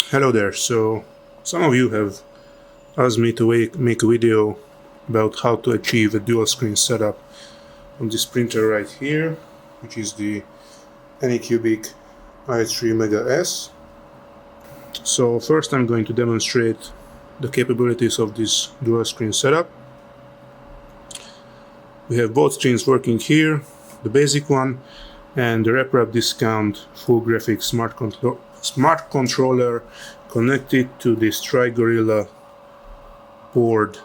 Hello there. So, some of you have asked me to make a video about how to achieve a dual screen setup on this printer right here, which is the Anycubic i3 Mega S. So first I'm going to demonstrate the capabilities of this dual screen setup. We have both screens working here, the basic one and the RepRap Discount full graphics smart controller connected to this Tri-Gorilla board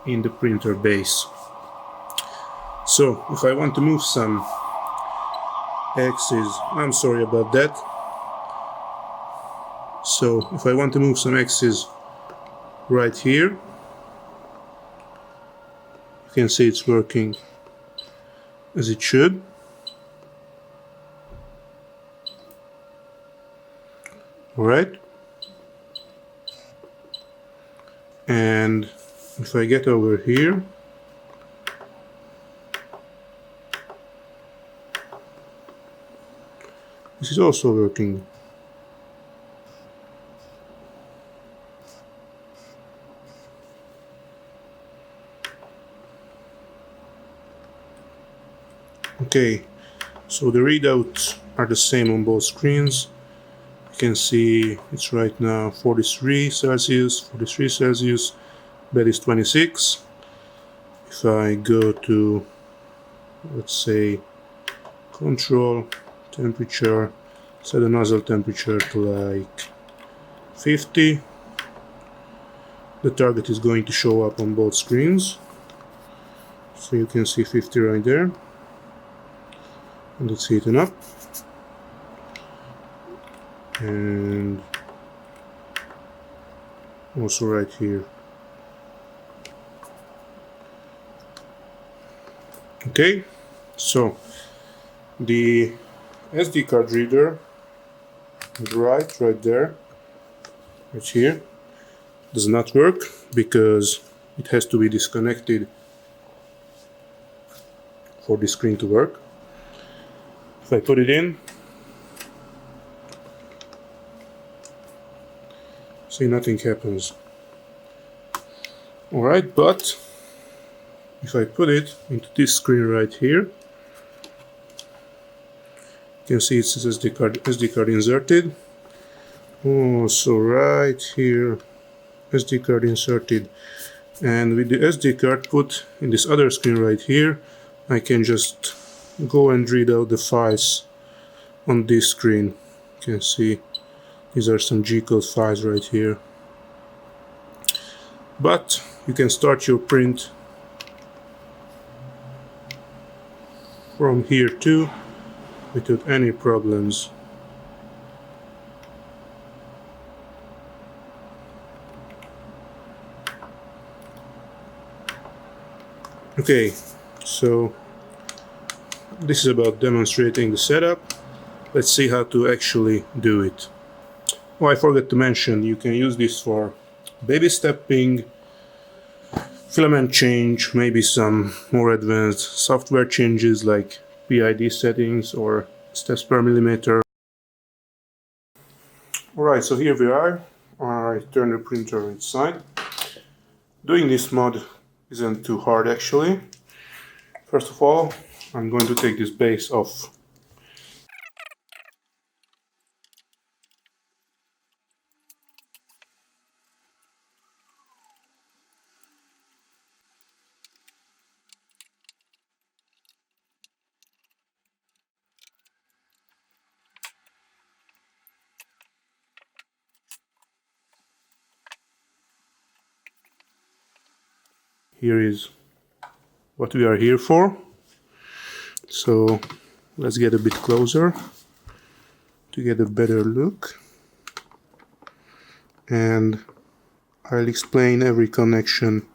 in the printer base. So if I want to move some axes, I'm sorry about that. So if I want to move some axes right here, you can see it's working as it should. Alright. And if I get over here, this is also working. Okay, so the readouts are the same on both screens. You can see it's right now 43 Celsius, bed is 26. If I go to, let's say, control temperature, set the nozzle temperature to like 50, the target is going to show up on both screens. So you can see 50 right there, and it's heating up. And also right here. Okay, so the SD card reader right there, right here, does not work because it has to be disconnected for the screen to work. If I put it in, see, nothing happens. Alright, but if I put it into this screen right here, you can see it says SD card inserted. Oh, so right here, SD card inserted. And with the SD card put in this other screen right here, I can just go and read out the files on this screen. You can see these are some G-code files right here. But you can start your print from here too without any problems. Okay, so this is about demonstrating the setup. Let's see how to actually do it. Oh, I forgot to mention, you can use this for baby stepping, filament change, maybe some more advanced software changes like PID settings or steps per millimeter. Alright, so here we are. I turn the printer inside. Doing this mod isn't too hard actually. First of all, I'm going to take this base off. Here is what we are here for. So let's get a bit closer to get a better look. And I'll explain every connection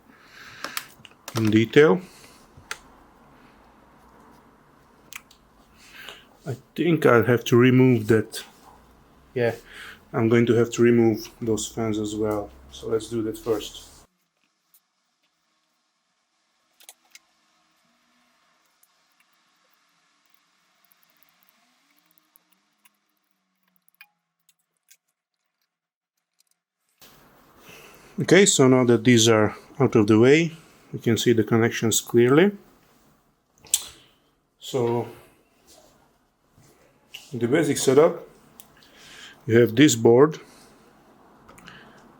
in detail. I think I'll have to remove that. Yeah, I'm going to have to remove those fans as well. So let's do that first. Okay, so now that these are out of the way, you can see the connections clearly. So the basic setup, you have this board.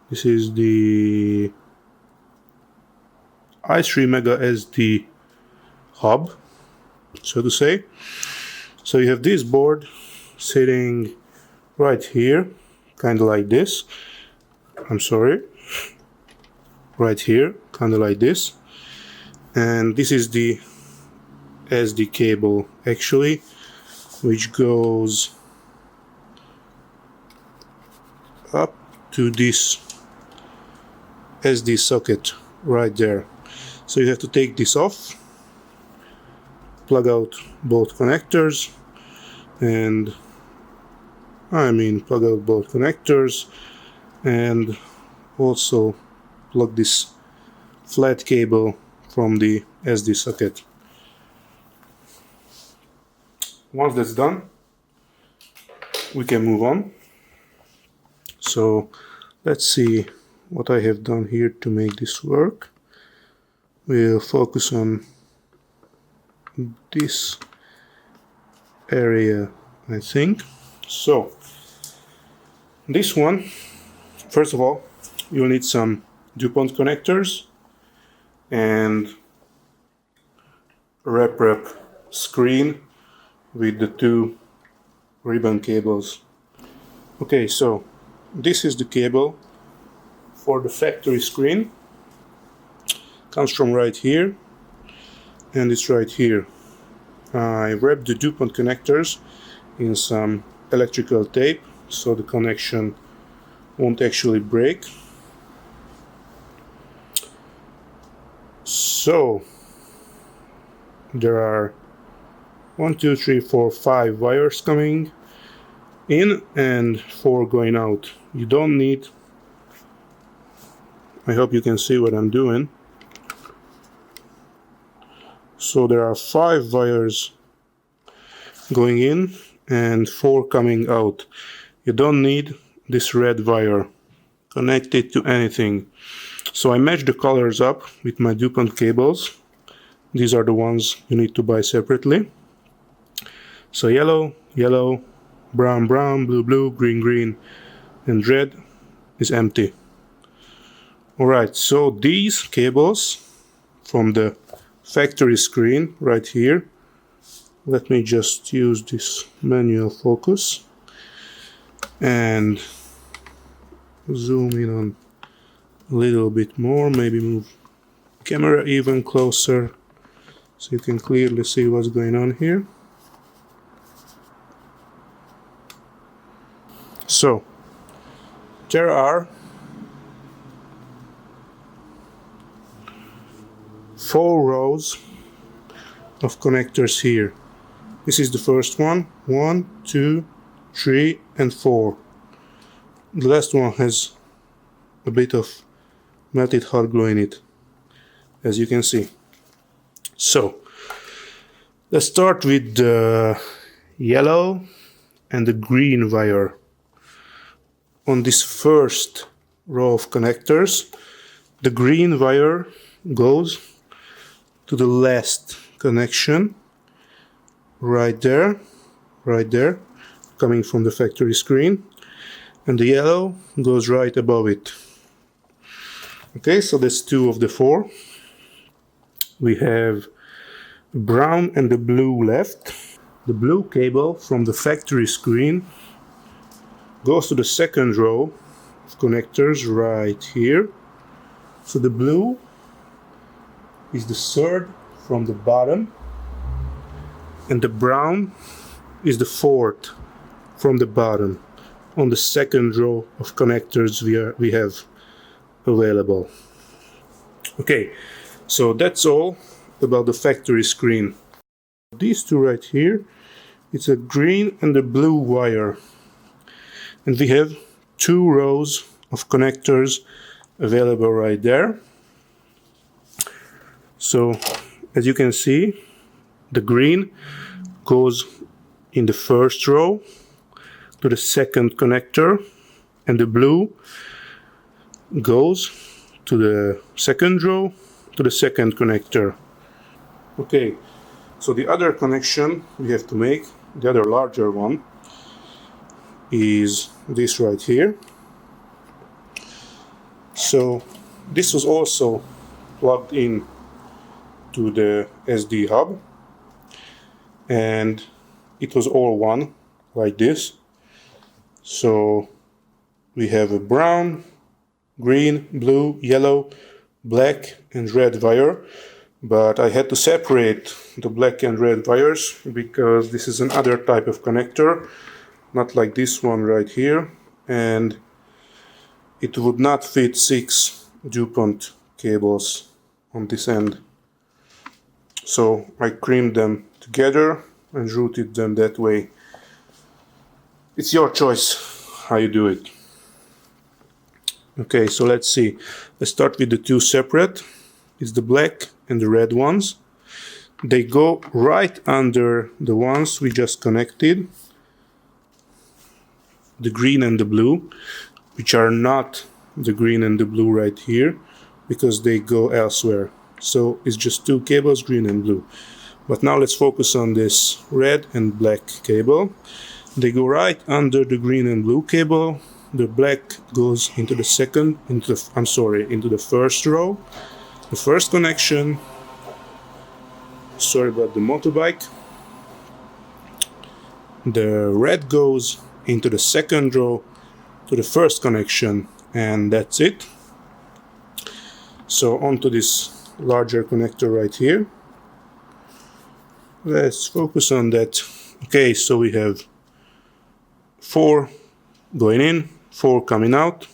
This is the i3 Mega SD hub, so to say. So you have this board sitting right here, kind of like this. I'm sorry, right here, kind of like this. And this is the SD cable actually, which goes up to this SD socket right there. So you have to take this off, plug out both connectors, and plug out both connectors, and also plug this flat cable from the SD socket. Once that's done, we can move on. So let's see what I have done here to make this work. We'll focus on this area, I think. So this one, first of all, you'll need some DuPont connectors and rep screen with the two ribbon cables. Okay, so this is the cable for the factory screen. Comes from right here, and it's right here. I wrapped the DuPont connectors in some electrical tape so the connection won't actually break. So there are 1, 2, 3, 4, 5 wires coming in and 4 going out. You don't need, I hope you can see what I'm doing. So there are 5 wires going in and 4 coming out. You don't need this red wire connected to anything. So I match the colors up with my DuPont cables. These are the ones you need to buy separately. So yellow, yellow, brown, brown, blue, blue, green, green, and red is empty. Alright, so these cables from the factory screen right here, let me just use this manual focus and zoom in on a little bit more, maybe move the camera even closer so you can clearly see what's going on here. So there are 4 rows of connectors here. This is the first one. 1, 2, 3, and 4. The last one has a bit of melted hot glue in it, as you can see. So let's start with the yellow and the green wire. On this first row of connectors, the green wire goes to the last connection right there, coming from the factory screen, and the yellow goes right above it. Okay, so that's 2 of the 4. We have brown and the blue left. The blue cable from the factory screen goes to the second row of connectors right here. So the blue is the third from the bottom, and the brown is the fourth from the bottom on the second row of connectors we have available. Okay, so that's all about the factory screen. These two right here, it's a green and a blue wire, and we have 2 rows of connectors available right there. So as you can see, the green goes in the first row to the second connector, and the blue goes to the second row, to the second connector. Okay, so the other connection we have to make, the other larger one, is this right here. So this was also plugged in to the SD hub, and it was all one like this. So we have a brown, green, blue, yellow, black and red wire, but I had to separate the black and red wires because this is another type of connector, not like this one right here, and it would not fit 6 DuPont cables on this end. So I creamed them together and routed them that way. It's your choice how you do it. Okay, so let's see. Let's start with the two separate. It's the black and the red ones. They go right under the ones we just connected, the green and the blue, which are not the green and the blue right here because they go elsewhere. So it's just two cables, green and blue. But now let's focus on this red and black cable. They go right under the green and blue cable. The black goes into the into the first row, the first connection. Sorry about the motorbike. The red goes into the second row to the first connection, and that's it. So onto this larger connector right here. Let's focus on that. Okay, so we have 4 going in, 4 coming out.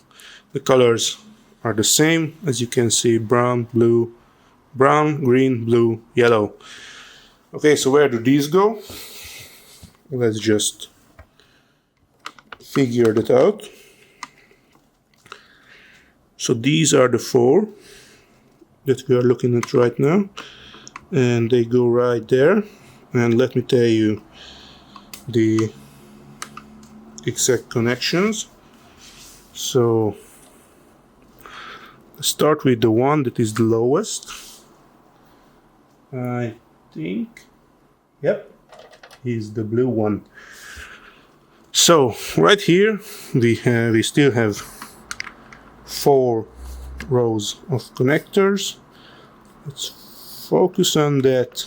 The colors are the same, as you can see: brown, blue, brown, green, blue, yellow. Okay, so where do these go? Let's just figure that out. So these are the 4 that we are looking at right now, and they go right there. And let me tell you the exact connections. So let's start with the one that is the lowest. I think, yep, is the blue one. So right here we still have 4 rows of connectors. Let's focus on that.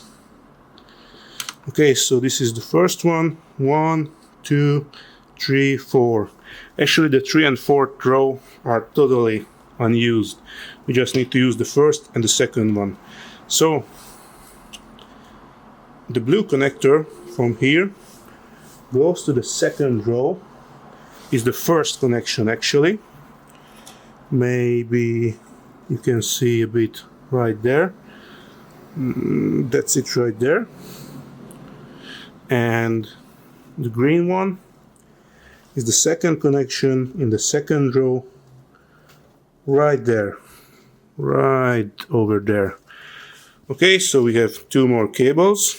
Okay, so this is the first one. 1, 2, 3, 4. Actually, the 3 and 4th row are totally unused. We just need to use the first and the second one. So the blue connector from here goes to the second row. Is the first connection actually. Maybe you can see a bit right there. That's it right there. And the green one is the second connection in the second row, right there, right over there. Okay, so we have 2 more cables.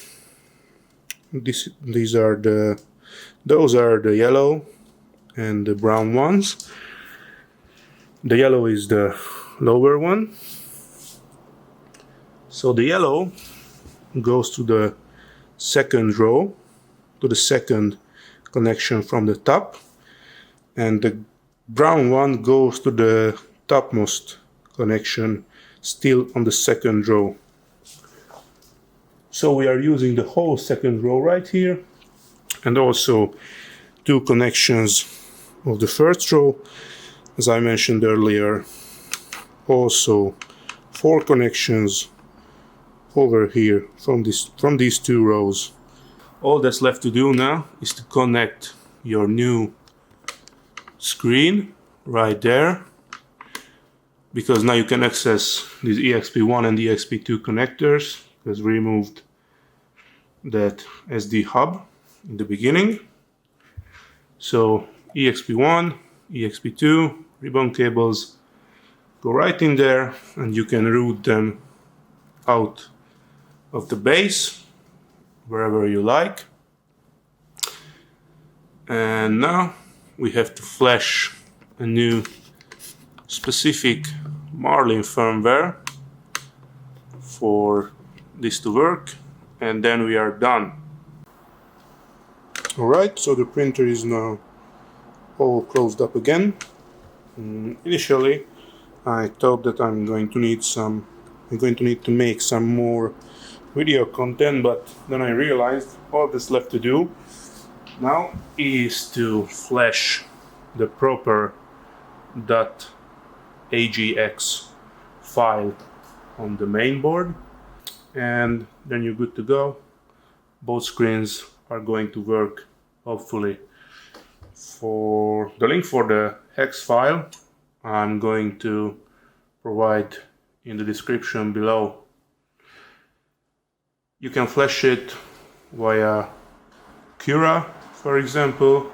Those are the yellow and the brown ones. The yellow is the lower one. So the yellow goes to the second row, to the second connection from the top, and the brown one goes to the topmost connection, still on the second row. So we are using the whole second row right here, and also 2 connections of the first row, as I mentioned earlier. Also 4 connections over here from these 2 rows. All that's left to do now is to connect your new screen right there, because now you can access these EXP1 and EXP2 connectors, because we removed that SD hub in the beginning. So EXP1, EXP2 ribbon cables go right in there, and you can route them out of the base wherever you like. And now we have to flash a new specific Marlin firmware for this to work, and then we are done. Alright, so the printer is now all closed up again. Initially I thought that I'm going to need to make some more video content, but then I realized all that's left to do now is to flash the proper .agx file on the main board, and then you're good to go. Both screens are going to work, hopefully. For the link for the hex file, I'm going to provide in the description below. You can flash it via Cura, for example.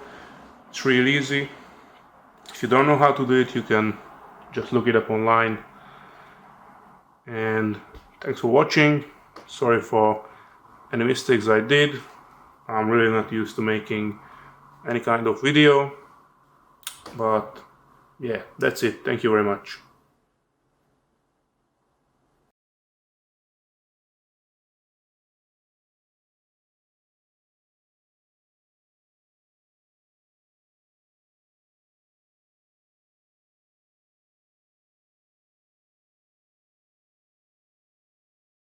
It's real easy. If you don't know how to do it, you can just look it up online. And thanks for watching. Sorry for any mistakes I did. I'm really not used to making any kind of video, but yeah, that's it. Thank you very much.